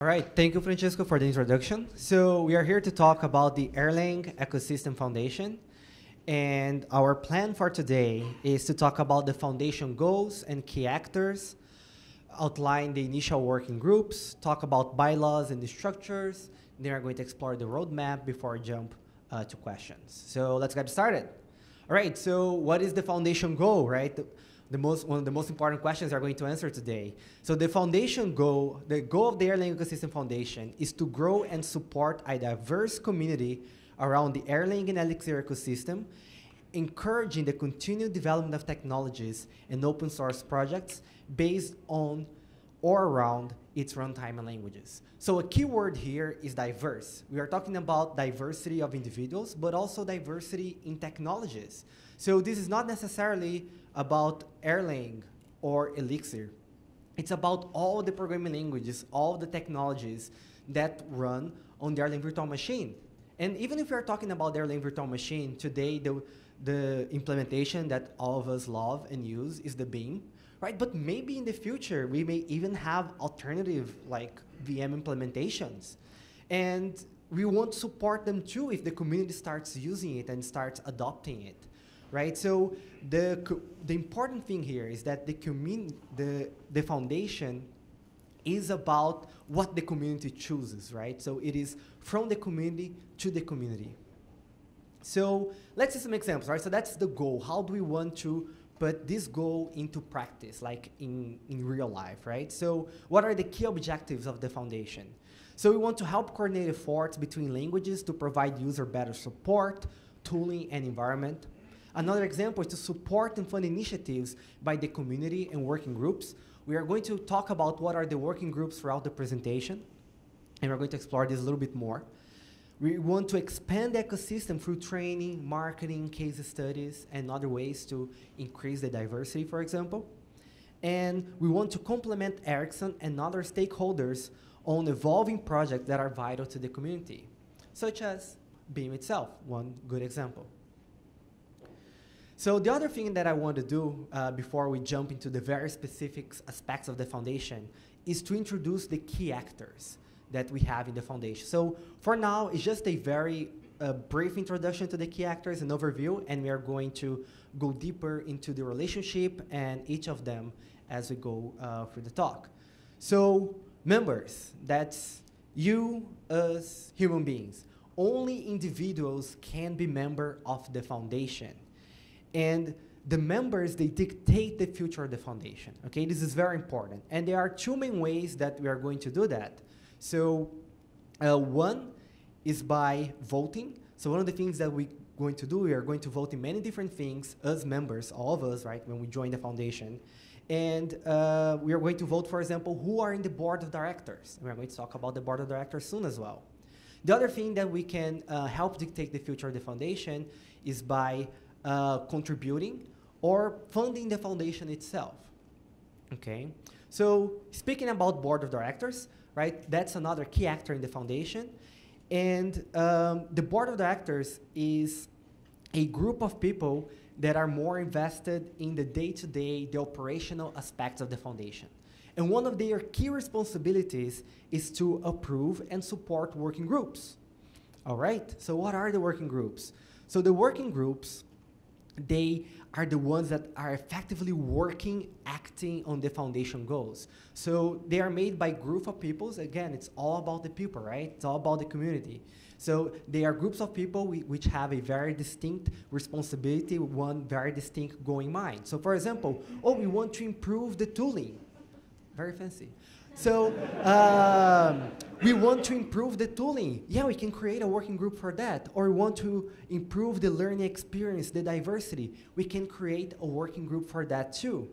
All right, thank you, Francesco, for the introduction. So we are here to talk about the Erlang Ecosystem Foundation. And our plan for today is to talk about the foundation goals and key actors, outline the initial working groups, talk about bylaws and the structures. Then we're going to explore the roadmap before we jump to questions. So let's get started. All right, so what is the foundation goal, right? One of the most important questions we're going to answer today. So the foundation goal, the goal of the Erlang Ecosystem Foundation is to grow and support a diverse community around the Erlang and Elixir ecosystem, encouraging the continued development of technologies and open source projects based on or around its runtime and languages. So a key word here is diverse. We are talking about diversity of individuals, but also diversity in technologies. So this is not necessarily about Erlang or Elixir. It's about all the programming languages, all the technologies that run on the Erlang virtual machine. And even if we're talking about the Erlang virtual machine, today the implementation that all of us love and use is the Beam, right? But maybe in the future, we may even have alternative like VM implementations. And we want to support them too if the community starts using it and starts adopting it. Right, so the important thing here is that the foundation is about what the community chooses, right? So it is from the community to the community. So let's see some examples, right? So that's the goal. How do we want to put this goal into practice, like in real life, right? So what are the key objectives of the foundation? So we want to help coordinate efforts between languages to provide user better support, tooling, and environment. Another example is to support and fund initiatives by the community and working groups. We are going to talk about what are the working groups throughout the presentation, and we're going to explore this a little bit more. We want to expand the ecosystem through training, marketing, case studies, and other ways to increase the diversity, for example. And we want to complement Ericsson and other stakeholders on evolving projects that are vital to the community, such as Beam itself, one good example. So the other thing that I want to do before we jump into the very specific aspects of the foundation is to introduce the key actors that we have in the foundation. So for now, it's just a very brief introduction to the key actors and overview, and we are going to go deeper into the relationship and each of them as we go through the talk. So members, that's you, us, human beings. Only individuals can be member of the foundation. And the members, they dictate the future of the foundation. Okay, this is very important. And there are two main ways that we are going to do that. So one is by voting. So one of the things that we're going to do, we are going to vote in many different things as members, all of us, right, when we join the foundation. And we are going to vote, for example, who are in the board of directors. And we're going to talk about the board of directors soon as well. The other thing that we can help dictate the future of the foundation is by contributing or funding the foundation itself. Okay, so speaking about board of directors, right, that's another key actor in the foundation. And the board of directors is a group of people that are more invested in the day-to-day, the operational aspects of the foundation. And one of their key responsibilities is to approve and support working groups. All right, so what are the working groups? So the working groups, they are the ones that are effectively working, acting on the foundation goals. So they are made by a group of people. Again, it's all about the people, right? It's all about the community. So they are groups of people which have a very distinct responsibility, one very distinct goal in mind. So for example, oh, we want to improve the tooling. Very fancy. So we want to improve the tooling. Yeah, we can create a working group for that. Or we want to improve the learning experience, the diversity. We can create a working group for that too.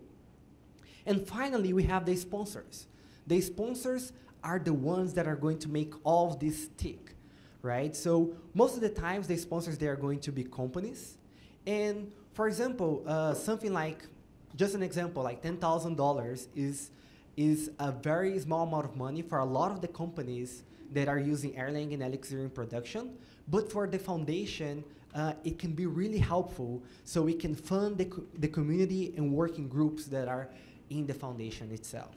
And finally, we have the sponsors. The sponsors are the ones that are going to make all of this tick, right? So most of the times, the sponsors, they are going to be companies. And for example, something like, just an example, like $10,000 is a very small amount of money for a lot of the companies that are using Erlang and Elixir in production. But for the foundation, it can be really helpful so we can fund the community and working groups that are in the foundation itself.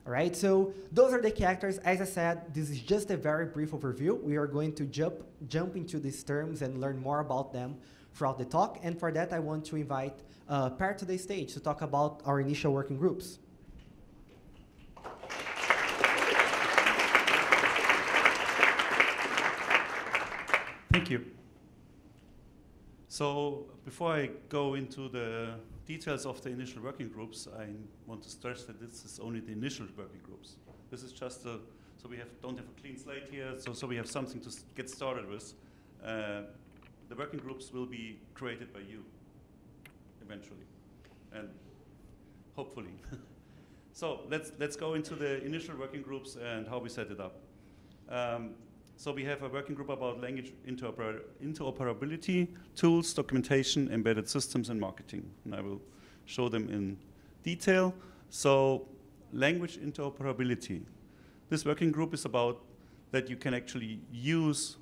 All right, so those are the key actors. As I said, this is just a very brief overview. We are going to jump into these terms and learn more about them throughout the talk. And for that, I want to invite Per to the stage to talk about our initial working groups. Thank you. So before I go into the details of the initial working groups, I want to stress that this is only the initial working groups. This is just so we don't have a clean slate here, so we have something to get started with. The working groups will be created by you eventually, and hopefully. So let's go into the initial working groups and how we set it up. So we have a working group about language interoperability, tools, documentation, embedded systems, and marketing. And I will show them in detail. So language interoperability. This working group is about that you can actually use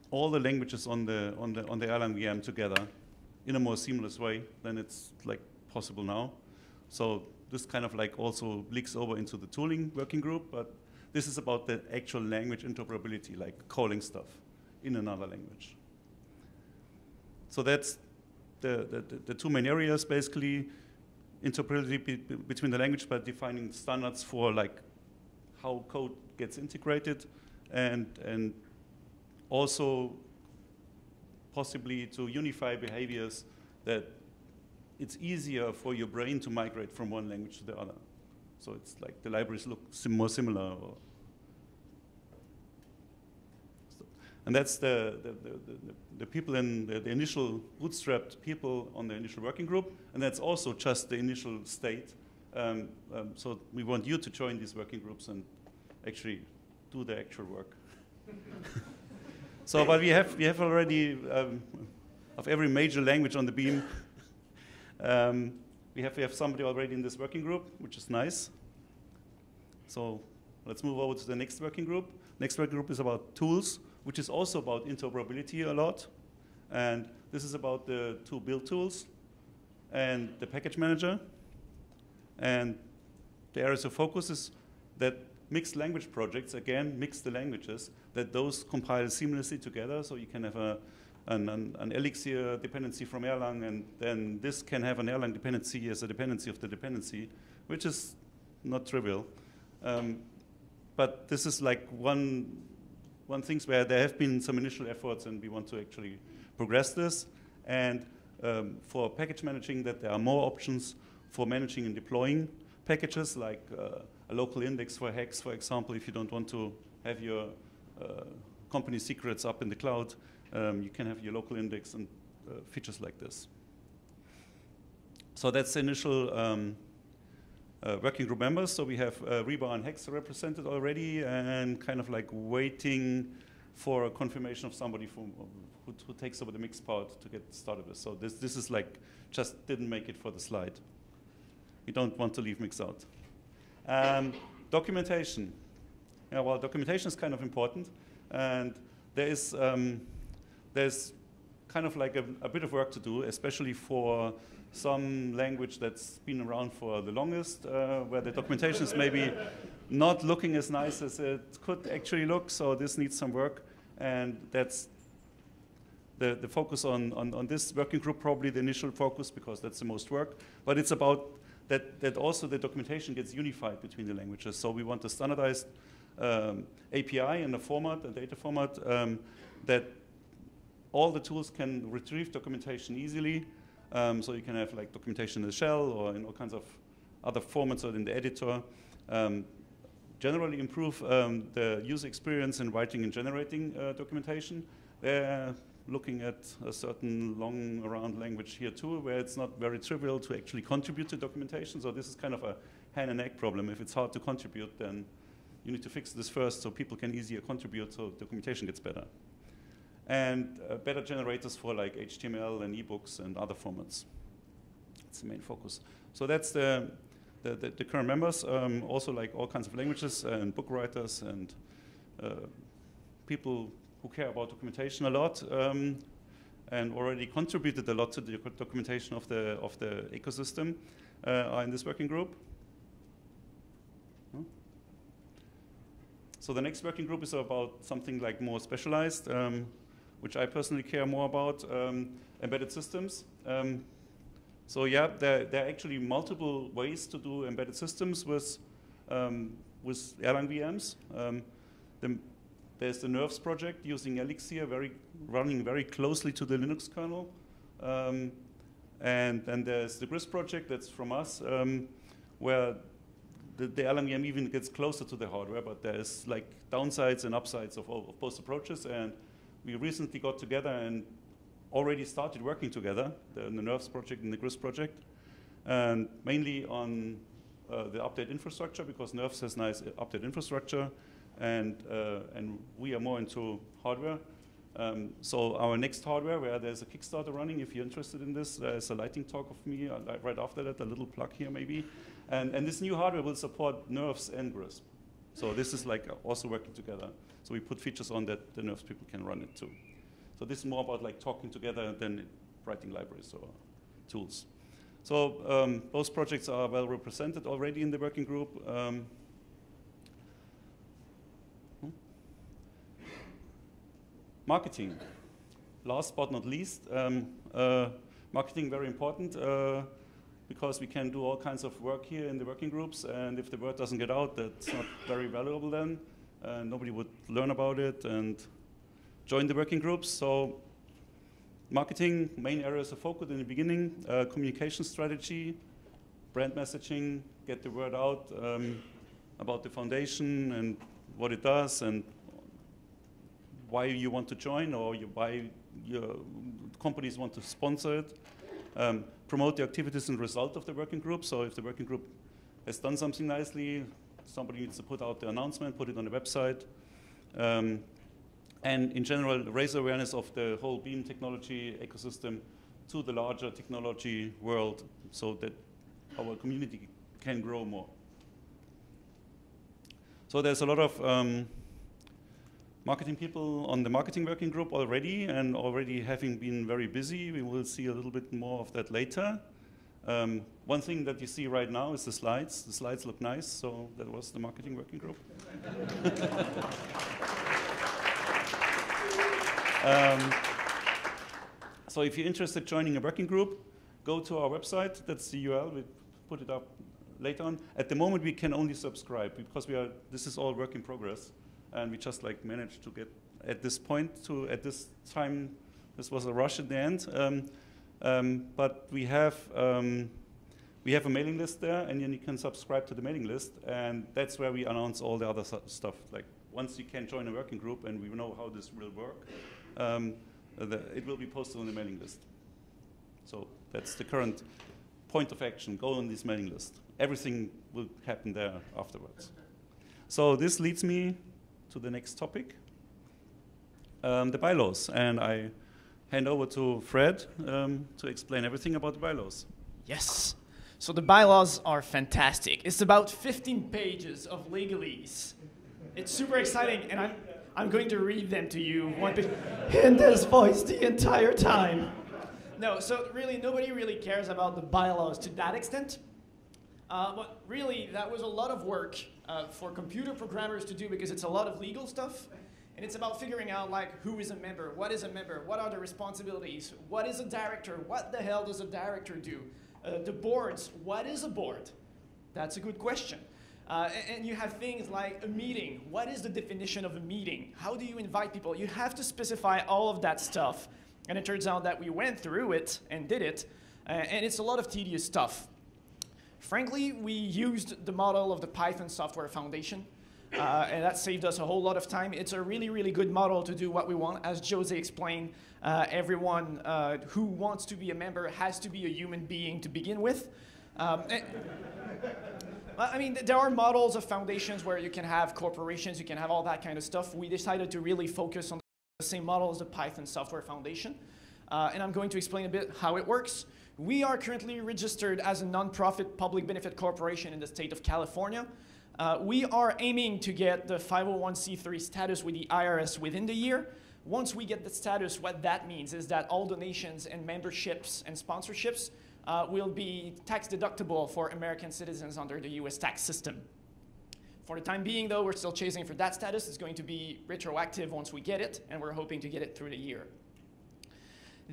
all the languages on the Erlang VM together in a more seamless way than it's like possible now. So this kind of like also leaks over into the tooling working group, but this is about the actual language interoperability, like calling stuff in another language. So that's the two main areas, basically. Interoperability between the language by defining standards for like how code gets integrated, and also possibly to unify behaviors that it's easier for your brain to migrate from one language to the other. So it's like the libraries look more similar. And that's the people in the initial bootstrapped people on the initial working group. And that's also just the initial state. So we want you to join these working groups and actually do the actual work. So, but we have already, of every major language on the beam, we have somebody already in this working group, which is nice. So let's move over to the next working group. Next working group is about tools, which is also about interoperability a lot. And this is about the two build tools and the package manager. And the areas of focus is that mixed language projects, again, mix the languages, that those compile seamlessly together. So you can have an Elixir dependency from Erlang, and then this can have an Erlang dependency as a dependency of the dependency, which is not trivial. But this is like one thing where there have been some initial efforts, and we want to actually progress this. And for package managing, that there are more options for managing and deploying packages, like a local index for Hex, for example, if you don't want to have your company secrets up in the cloud. You can have your local index and features like this. So that's the initial working group members. So we have Rebar and Hex represented already, and kind of like waiting for a confirmation of somebody who takes over the mix part to get started with. So this is like just didn't make it for the slide. We don't want to leave mix out. Documentation. Yeah, well, documentation is kind of important, and there's kind of like a bit of work to do, especially for some language that's been around for the longest, where the documentation is maybe not looking as nice as it could actually look, so this needs some work. And that's the focus on this working group, probably the initial focus, because that's the most work. But it's about that also the documentation gets unified between the languages. So we want a standardized API and a format, a data format, that all the tools can retrieve documentation easily. So you can have like documentation in the shell or in all kinds of other formats or in the editor. Generally improve the user experience in writing and generating documentation. They're looking at a certain long around language here too, where it's not very trivial to actually contribute to documentation. So this is kind of a hand and egg problem. If it's hard to contribute, then you need to fix this first so people can easier contribute so documentation gets better. And better generators for like HTML and ebooks and other formats. That's the main focus. So that's the current members, also like all kinds of languages and book writers and people who care about documentation a lot and already contributed a lot to the documentation of the ecosystem are in this working group. So the next working group is about something like more specialized, which I personally care more about, embedded systems. So yeah, there are actually multiple ways to do embedded systems with Erlang VMs. There's the NERVs project using Elixir, running very closely to the Linux kernel. And then there's the GRIS project that's from us, where the Erlang VM even gets closer to the hardware, but there's like downsides and upsides of both approaches. And we recently got together and already started working together, the NERVs project and the GRIS project, and mainly on the update infrastructure, because NERVs has nice update infrastructure, and we are more into hardware. So our next hardware, where there's a Kickstarter running, if you're interested in this, there's a lightning talk of me right after that, a little plug here maybe. And this new hardware will support NERVs and GRIS. So this is like also working together. So we put features on that the NERVs people can run it too. So this is more about like talking together than writing libraries or tools. So those projects are well represented already in the working group. Marketing, last but not least. Marketing very important because we can do all kinds of work here in the working groups, and if the word doesn't get out, that's not very valuable then. Nobody would learn about it and join the working groups. So marketing, main areas of focus in the beginning, communication strategy, brand messaging, get the word out about the foundation and what it does and why you want to join or why your companies want to sponsor it. Promote the activities and result of the working group. So if the working group has done something nicely, somebody needs to put out the announcement, put it on the website. And in general, raise awareness of the whole Beam technology ecosystem to the larger technology world so that our community can grow more. So there's a lot of marketing people on the marketing working group already, and already having been very busy. We will see a little bit more of that later. One thing that you see right now is the slides. The slides look nice, so that was the marketing working group. So if you're interested in joining a working group, go to our website. That's the URL. We put it up later on. At the moment, we can only subscribe because this is all work in progress. And we just like managed to get at this point at this time. This was a rush at the end, but we have a mailing list there, and then you can subscribe to the mailing list, and that's where we announce all the other stuff. Like once you can join a working group, and we know how this will work, it will be posted on the mailing list. So that's the current point of action. Go on this mailing list. Everything will happen there afterwards. So this leads me to the next topic, the bylaws. And I hand over to Fred to explain everything about the bylaws. Yes. So the bylaws are fantastic. It's about 15 pages of legalese. It's super exciting, and I'm going to read them to you in this voice the entire time. No, so really, nobody really cares about the bylaws to that extent. But really, that was a lot of work for computer programmers to do because it's a lot of legal stuff. And it's about figuring out like who is a member, what are the responsibilities, what is a director, what the hell does a director do? The boards, what is a board? That's a good question. And you have things like a meeting. What is the definition of a meeting? How do you invite people? You have to specify all of that stuff. And it turns out that we went through it and did it. And it's a lot of tedious stuff. Frankly, we used the model of the Python Software Foundation, and that saved us a whole lot of time. It's a really, really good model to do what we want. As Jose explained, everyone who wants to be a member has to be a human being to begin with. I mean, there are models of foundations where you can have corporations, you can have all that kind of stuff. We decided to really focus on the same model as the Python Software Foundation, and I'm going to explain a bit how it works. We are currently registered as a nonprofit public benefit corporation in the state of California. We are aiming to get the 501c3 status with the IRS within the year. Once we get the status, what that means is that all donations and memberships and sponsorships will be tax deductible for American citizens under the US tax system. For the time being, though, we're still chasing for that status. It's going to be retroactive once we get it, and we're hoping to get it through the year.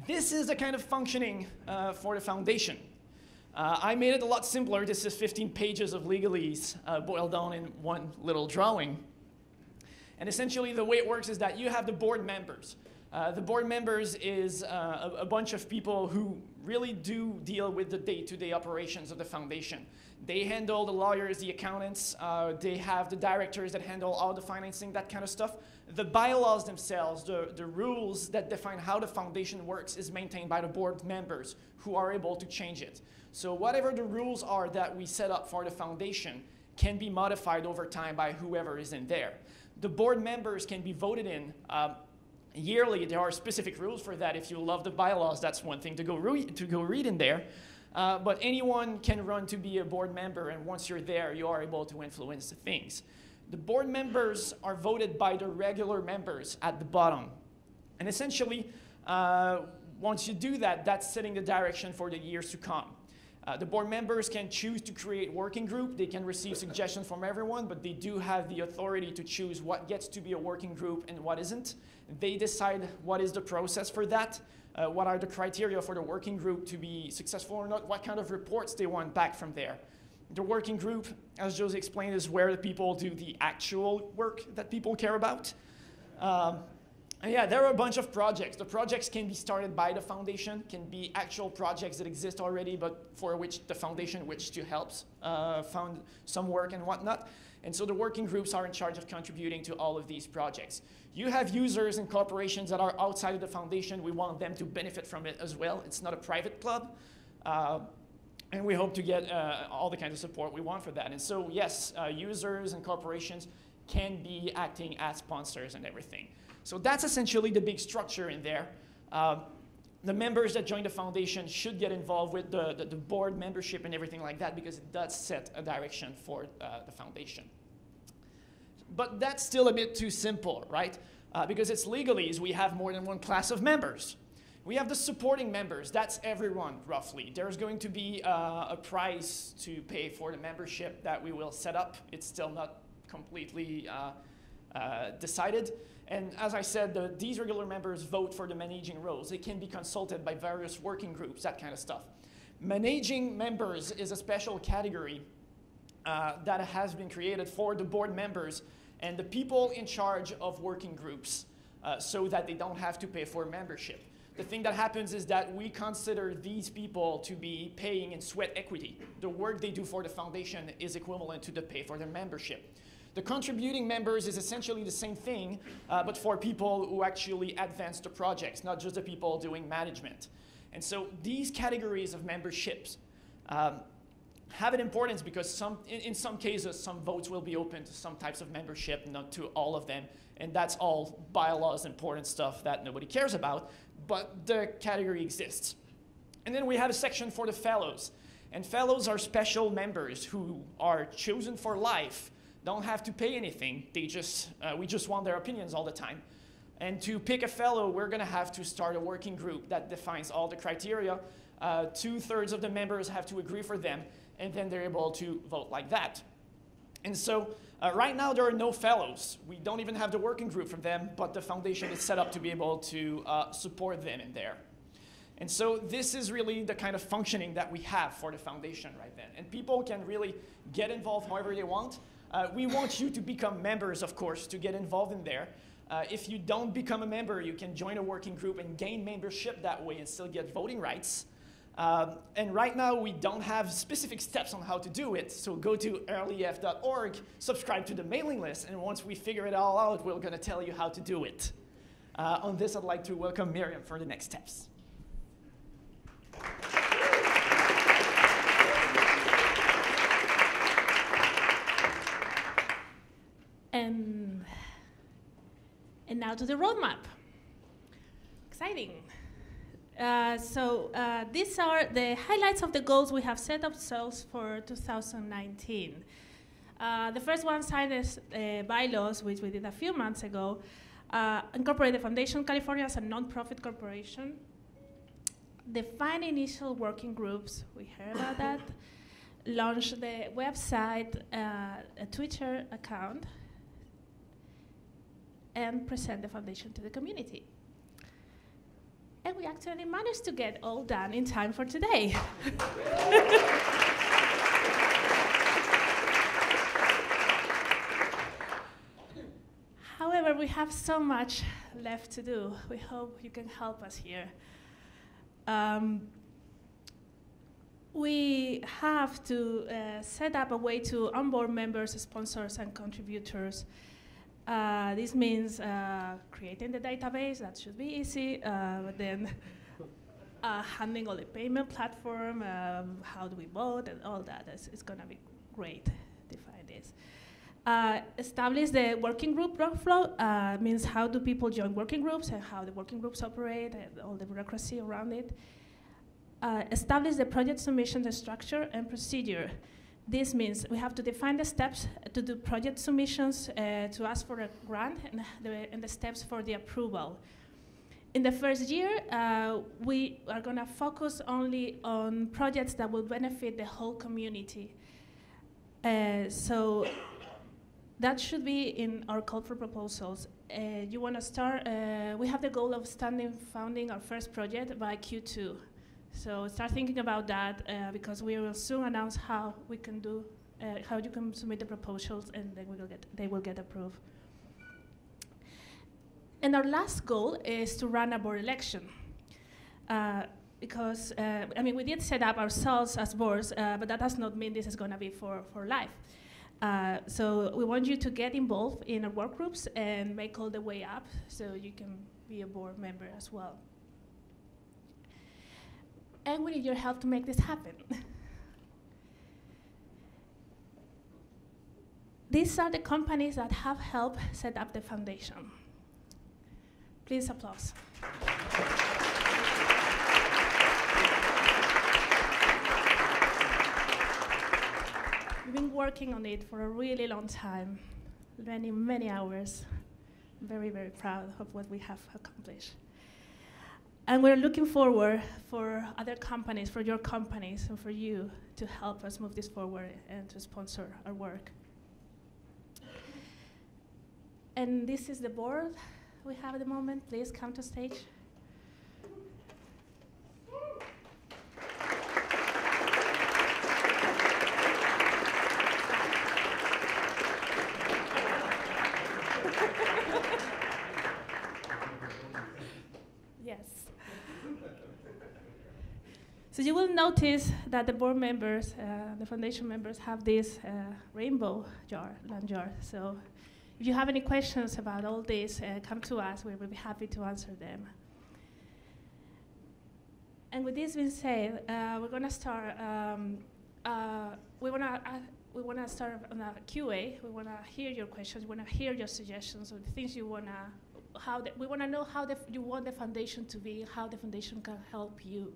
This is the kind of functioning for the foundation. I made it a lot simpler. This is 15 pages of legalese boiled down in one little drawing. And essentially, the way it works is that you have the board members. The board members is a bunch of people who really do deal with the day-to-day operations of the foundation. They handle the lawyers, the accountants. They have the directors that handle all the financing, that kind of stuff. The bylaws themselves, the rules that define how the foundation works, is maintained by the board members who are able to change it. So whatever the rules are that we set up for the foundation can be modified over time by whoever is in there. The board members can be voted in yearly. There are specific rules for that. If you love the bylaws, that's one thing to go read in there. But anyone can run to be a board member, and once you're there, you are able to influence the things. The board members are voted by the regular members at the bottom. And essentially, once you do that, that's setting the direction for the years to come. The board members can choose to create working group. They can receive suggestions from everyone, but they do have the authority to choose what gets to be a working group and what isn't. They decide what is the process for that, what are the criteria for the working group to be successful or not, what kind of reports they want back from there. The working group, as Jose explained, is where the people do the actual work that people care about. And yeah, there are a bunch of projects. The projects can be started by the foundation, can be actual projects that exist already, but for which the foundation wishes to help fund some work and whatnot. And so the working groups are in charge of contributing to all of these projects. You have users and corporations that are outside of the foundation. We want them to benefit from it as well. It's not a private club. And we hope to get all the kinds of support we want for that. And so yes, users and corporations can be acting as sponsors and everything. So that's essentially the big structure in there. The members that join the foundation should get involved with the board membership and everything like that, because it does set a direction for the foundation. But that's still a bit too simple, right? Because it's legalese, we have more than one class of members. We have the supporting members. That's everyone, roughly. There's going to be a price to pay for the membership that we will set up. It's still not completely decided. And as I said, these regular members vote for the managing roles. They can be consulted by various working groups, that kind of stuff. Managing members is a special category that has been created for the board members and the people in charge of working groups so that they don't have to pay for membership. The thing that happens is that we consider these people to be paying in sweat equity. The work they do for the foundation is equivalent to the pay for their membership. The contributing members is essentially the same thing, but for people who actually advance the projects, not just the people doing management. And so these categories of memberships have an importance because in some cases, some votes will be open to some types of membership, not to all of them. And that's all bylaws important stuff that nobody cares about, but the category exists. And then we have a section for the fellows. And fellows are special members who are chosen for life, don't have to pay anything. We just want their opinions all the time. And to pick a fellow, we're going to have to start a working group that defines all the criteria. 2/3 of the members have to agree for them, and then they're able to vote like that. And so right now, there are no fellows. We don't even have the working group for them, but the foundation is set up to be able to support them in there. And so this is really the kind of functioning that we have for the foundation right then. And people can really get involved however they want. We want you to become members, of course, to get involved in there. If you don't become a member, you can join a working group and gain membership that way and still get voting rights. And right now, we don't have specific steps on how to do it. So go to earlyf.org, subscribe to the mailing list, and once we figure it all out, we're going to tell you how to do it. On this, I'd like to welcome Miriam for the next steps. And now to the roadmap. Exciting. These are the highlights of the goals we have set ourselves for 2019. The first one signed is Bylaws, which we did a few months ago, incorporate the Foundation California as a non-profit corporation, define initial working groups, we heard about that, launch the website, a Twitter account, and present the foundation to the community. And we actually managed to get all done in time for today. However, we have so much left to do. We hope you can help us here. We have to set up a way to onboard members, sponsors, and contributors. This means creating the database, that should be easy, but then handling all the payment platform, how do we vote, and all that. It's going to be great to find this. Establish the working group workflow, means how do people join working groups and how the working groups operate and all the bureaucracy around it. Establish the project submission structure and procedure. This means we have to define the steps to do project submissions, to ask for a grant, and the steps for the approval. In the first year, we are going to focus only on projects that will benefit the whole community. So that should be in our call for proposals. You want to start, we have the goal of founding our first project by Q2. So start thinking about that because we will soon announce how we can do, how you can submit the proposals and then they will get approved. And our last goal is to run a board election. Because, I mean, we did set up ourselves as boards, but that does not mean this is going to be for life. So we want you to get involved in our work groups and make all the way up so you can be a board member as well. And we need your help to make this happen. These are the companies that have helped set up the foundation. Please applause. We've been working on it for a really long time, many, many hours. I'm very, very proud of what we have accomplished. And we're looking forward for other companies, for your companies, and for you to help us move this forward and to sponsor our work. And this is the board we have at the moment. Please come to stage. So you will notice that the board members, the foundation members, have this rainbow land jar. So if you have any questions about all this, come to us. We will be happy to answer them. And with this being said, we're going to start. We want to start on a QA. We want to hear your questions. We want to hear your suggestions of the things you want to. We want to know how you want the foundation to be, how the foundation can help you.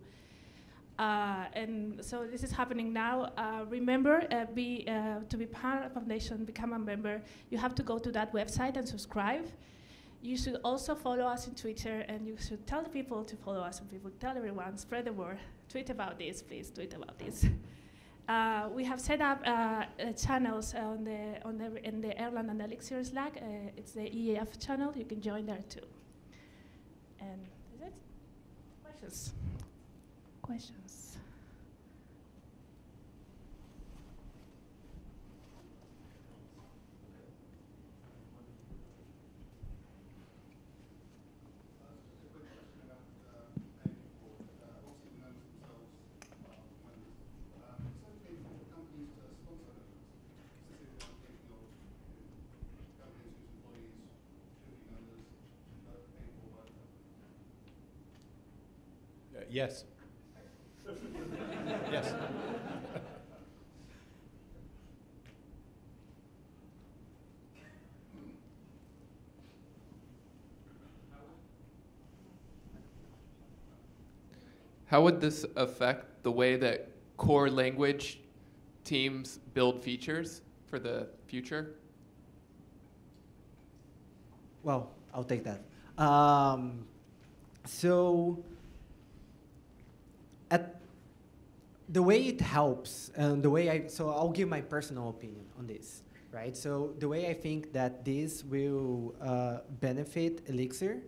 And so this is happening now. Remember, to be part of the foundation, become a member, you have to go to that website and subscribe. You should also follow us on Twitter, and you should tell the people to follow us, and people tell everyone, spread the word. Tweet about this, please, tweet about this. We have set up channels in the Erlang and Elixir Slack. It's the EAF channel. You can join there too. And is it? Questions? Questions? Yes. Yes. How would this affect the way that core language teams build features for the future? Well, I'll take that. So the way it helps, and the way so I'll give my personal opinion on this, right? So the way I think that this will benefit Elixir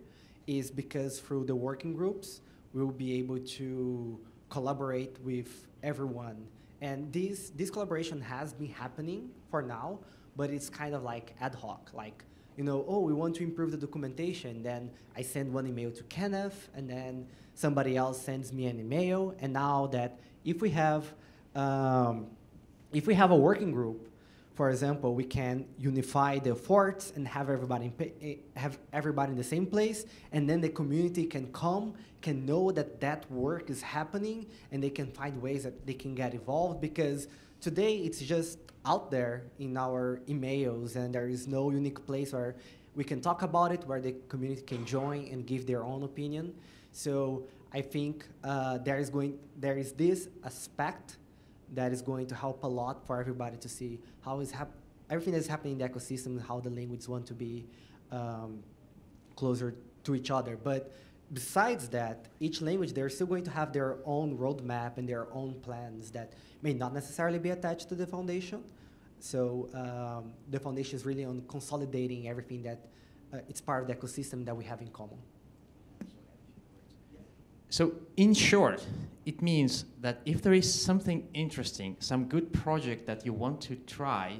is because through the working groups, we'll be able to collaborate with everyone. And this collaboration has been happening for now, but it's kind of like ad hoc, like, you know, oh, we want to improve the documentation. Then I send one email to Kenneth, and then somebody else sends me an email. And now that if we have a working group, for example, we can unify the efforts and have everybody in the same place, and then the community can know that that work is happening, and they can find ways that they can get involved, because today it's just out there in our emails, and there is no unique place where we can talk about it, where the community can join and give their own opinion. So I think there is this aspect that is going to help a lot for everybody to see how everything that's happening in the ecosystem, how the languages want to be closer to each other. But besides that, each language, they're still going to have their own roadmap and their own plans that may not necessarily be attached to the foundation. So the foundation is really on consolidating everything that it's part of the ecosystem that we have in common. So in short, it means that if there is something interesting, some good project that you want to try,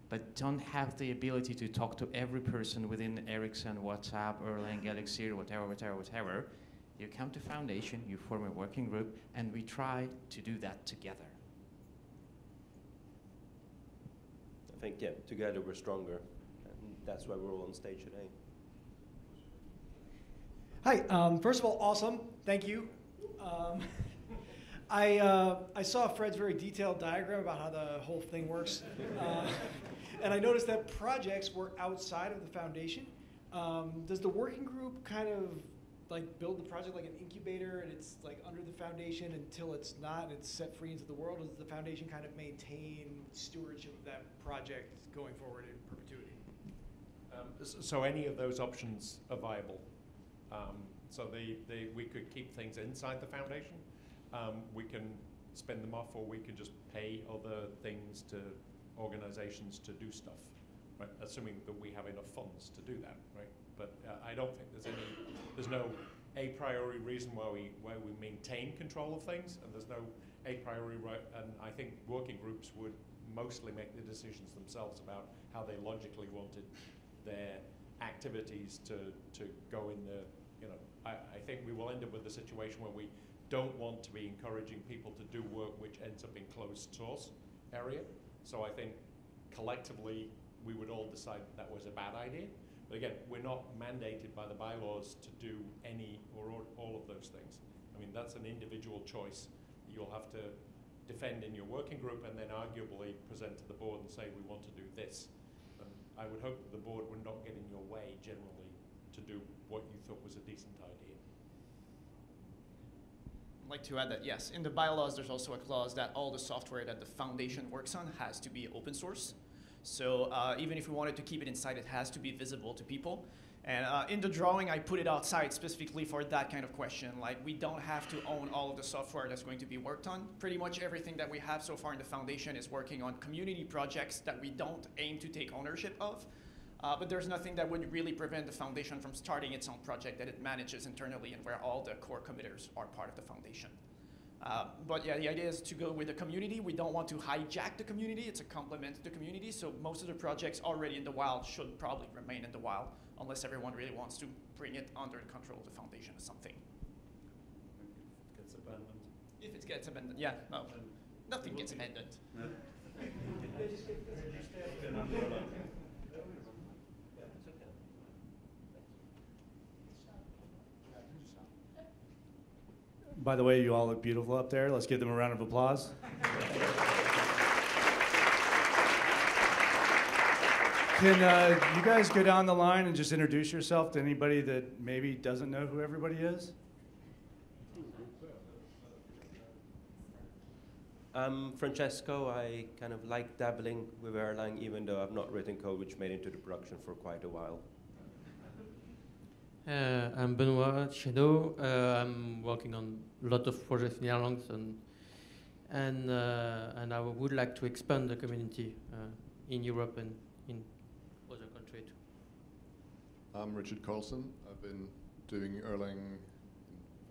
but don't have the ability to talk to every person within Ericsson, WhatsApp, Erlang, Elixir, whatever, you come to Foundation, you form a working group, and we try to do that together. I think, yeah, together we're stronger, and that's why we're all on stage today. Hi, first of all, awesome, thank you. I saw Fred's very detailed diagram about how the whole thing works. And I noticed that projects were outside of the foundation. Does the working group kind of like build the project like an incubator, and it's like under the foundation until it's not, and it's set free into the world? Or does the foundation kind of maintain stewardship of that project going forward in perpetuity? So any of those options are viable. So we could keep things inside the foundation. We can spin them off, or we can just pay other things to organizations to do stuff, right? Assuming that we have enough funds to do that, right? But I don't think there's no a priori reason why we maintain control of things, and there's no a priori and I think working groups would mostly make the decisions themselves about how they logically wanted their activities to go in the, you know, I think we will end up with a situation where we don't want to be encouraging people to do work which ends up in closed source area. So I think collectively we would all decide that was a bad idea. But again, we're not mandated by the bylaws to do any or all of those things. I mean, that's an individual choice you'll have to defend in your working group, and then arguably present to the board and say, we want to do this. And I would hope that the board would not get in your way generally to do what you thought was a decent idea. I'd like to add that, yes, in the bylaws, there's also a clause that all the software that the foundation works on has to be open source. So even if we wanted to keep it inside, it has to be visible to people. And in the drawing, I put it outside specifically for that kind of question. Like, we don't have to own all of the software that's going to be worked on. Pretty much everything that we have so far in the foundation is working on community projects that we don't aim to take ownership of. But there's nothing that would really prevent the foundation from starting its own project that it manages internally, and where all the core committers are part of the foundation. But yeah, the idea is to go with the community. We don't want to hijack the community. It's a complement to the community. So most of the projects already in the wild should probably remain in the wild, unless everyone really wants to bring it under the control of the foundation or something. If it gets abandoned. If it gets abandoned, yeah, no, nothing gets abandoned. No. By the way, you all look beautiful up there. Let's give them a round of applause. Can you guys go down the line and just introduce yourself to anybody that maybe doesn't know who everybody is? I'm Francesco. I kind of like dabbling with Erlang, even though I've not written code which made it into the production for quite a while. I'm Benoit Cheneau. I'm working on a lot of projects in Erlang, and I would like to expand the community in Europe and in other countries too. I'm Richard Carlson. I've been doing Erlang in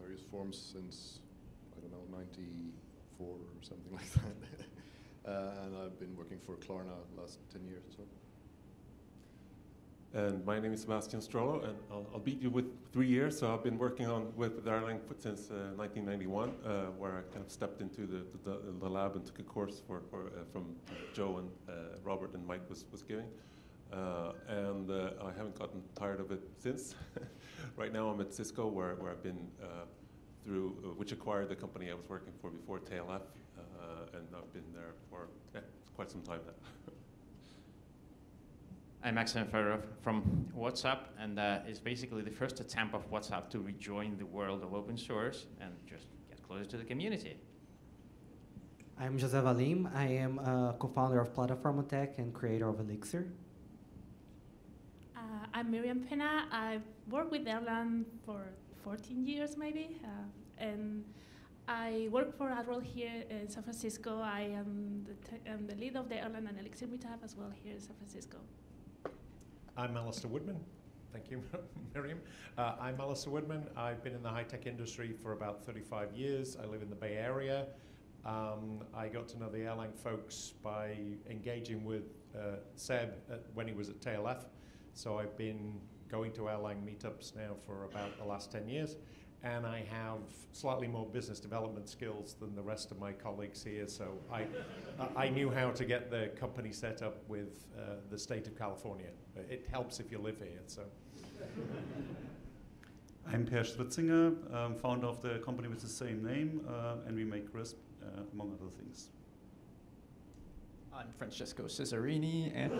various forms since, I don't know, 94 or something like that. And I've been working for Klarna the last 10 years or so. And my name is Sebastian Strollo, and I'll beat you with 3 years. So I've been working with Erlang since 1991, where I kind of stepped into the lab and took a course from Joe and Robert and Mike was giving. And I haven't gotten tired of it since. Right now I'm at Cisco, where I've been which acquired the company I was working for before, TLF, and I've been there for quite some time now. I'm Max Enferro from WhatsApp, and it's basically the first attempt of WhatsApp to rejoin the world of open source and just get closer to the community. I'm Jose Valim. I am a co-founder of Plataforma Tech and creator of Elixir. I'm Miriam Pena. I've worked with Erlang for 14 years maybe, and I work for Adroll here in San Francisco. I am the lead of the Erlang and Elixir meetup as well here in San Francisco. I'm Alistair Woodman. Thank you, Miriam. I'm Alistair Woodman. I've been in the high-tech industry for about 35 years. I live in the Bay Area. I got to know the Erlang folks by engaging with Seb when he was at TLF. So I've been going to Erlang meetups now for about the last 10 years. And I have slightly more business development skills than the rest of my colleagues here. So I knew how to get the company set up with the state of California. It helps if you live here. So. I'm Per Stritzinger, founder of the company with the same name, and we make RISP, among other things. I'm Francesco Cesarini, and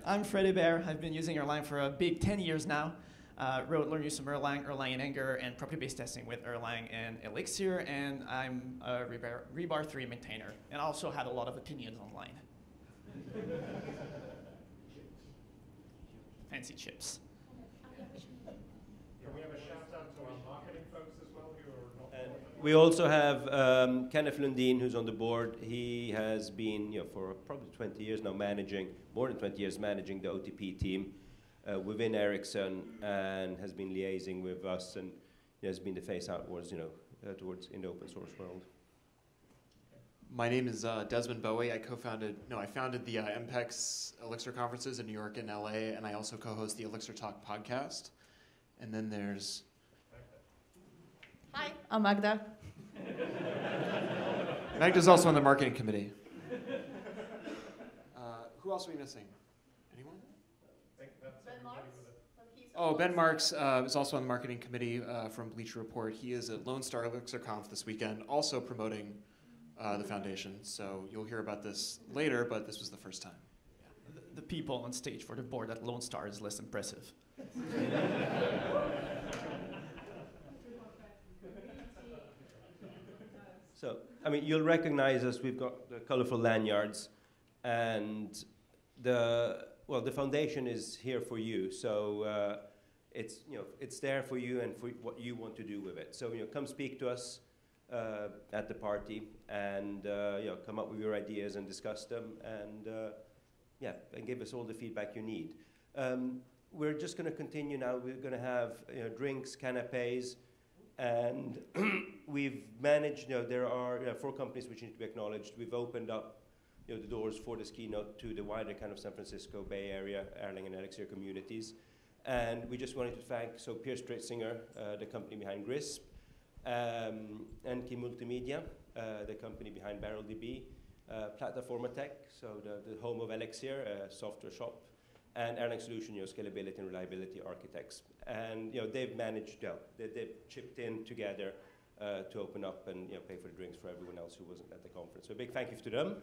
I'm Fred Hebert. I've been using Erlang for a big 10 years now. Wrote Learn Use of Erlang, Erlang and Anger, and property-based testing with Erlang and Elixir, and I'm a Rebar 3 maintainer, and also had a lot of opinions online. Fancy chips. Can we have a shout out to our marketing folks as well who are not? We also have Kenneth Lundin, who's on the board. He has been, for probably 20 years now, more than 20 years, managing the OTP team within Ericsson, and has been liaising with us, and has been the face outwards, towards in the open source world. My name is Desmond Bowie. I founded the MPEX Elixir conferences in New York and LA, and I also co-host the Elixir Talk podcast. And then there's... Hi, I'm Magda. Magda's also on the marketing committee. Who else are we missing? Anyone? Ben Marks. Oh, Ben Marks is also on the marketing committee from Bleacher Report. He is at Lone Star Elixir Conf this weekend, also promoting the foundation. So you'll hear about this later, but this was the first time. Yeah. The people on stage for the board at Lone Star is less impressive. So, you'll recognize us. We've got the colorful lanyards, and the foundation is here for you. So it's there for you and for what you want to do with it. So come speak to us at the party, and come up with your ideas and discuss them, and and give us all the feedback you need. We're just going to continue now. We're going to have drinks, canapes. And we've managed, there are 4 companies which need to be acknowledged. We've opened up the doors for this keynote to the wider kind of San Francisco Bay Area, Erlang and Elixir communities. And we just wanted to thank Pierre Stritzinger, the company behind GRISP, and Key Multimedia, the company behind BarrelDB, Plataforma Tech, so the home of Elixir, software shop, and Erlang Solution, scalability and reliability architects. And they've managed, they've chipped in together to open up and pay for the drinks for everyone else who wasn't at the conference. So a big thank you to them.